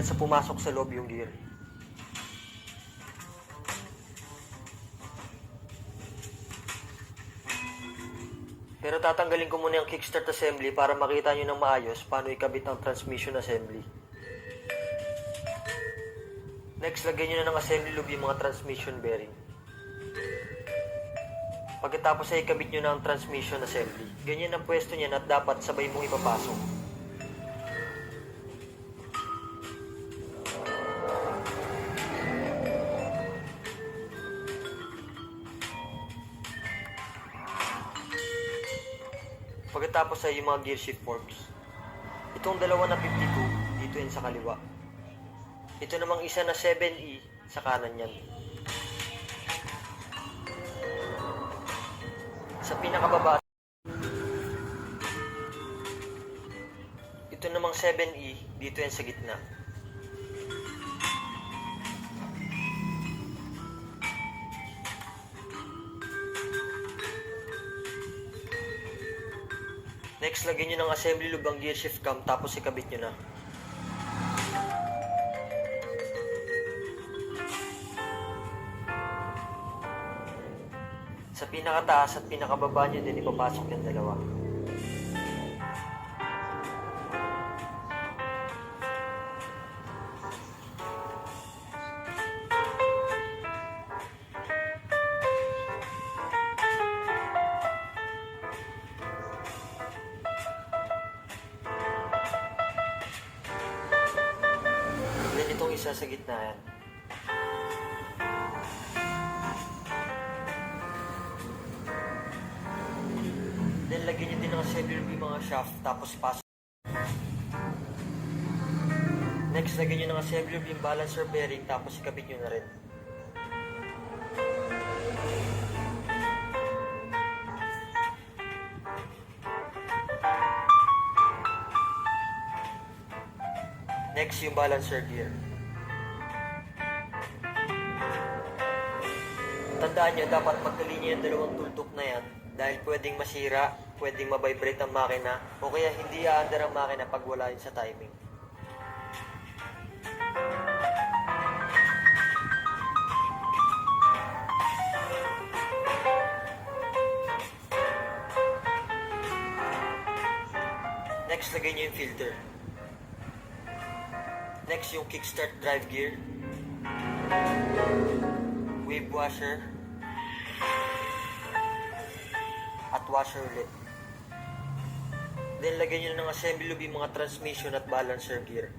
hanggang sa pumasok sa loob yung gear. Pero tatanggalin ko muna yung kickstart assembly para makita nyo ng maayos paano ikabit ang transmission assembly. Next, lagyan nyo na ng assembly lube yung mga transmission bearing. Pagkatapos ay ikabit nyo na ang transmission assembly. Ganyan ang pwesto niyan at dapat sabay mong ipapasok. Pagkatapos ay yung mga gear shift forks. Itong dalawa na 52, dito yan sa kaliwa. Ito namang isa na 7E sa kanan yan. Sa pinakababa, ito namang 7E, dito yan sa gitna. Next, lagyan nyo ng assembly lube ang gear shift cam tapos ikabit nyo na. Sa pinakataas at pinakababa nyo din ipapasok yung dalawa. Then itong isa sa gitna yan. Then lagyan nyo din ng assembly lube yung mga shaft tapos ipasok. Next, lagyan nyo ng assembly lube yung balancer bearing tapos ikabit nyo na rin. Next, yung balancer gear. Tandaan nyo, dapat magkalinya yung dalawang tuldok na yan dahil pwedeng masira, pwedeng mabibrate ang makina o kaya hindi aandar ang makina pag wala yun sa timing. Next, lagay nyo yung filter. Next, yung kickstart drive gear, wave washer, at washer ulit. Then, lagyan nyo ng assembly lube yung mga transmission at balancer gear.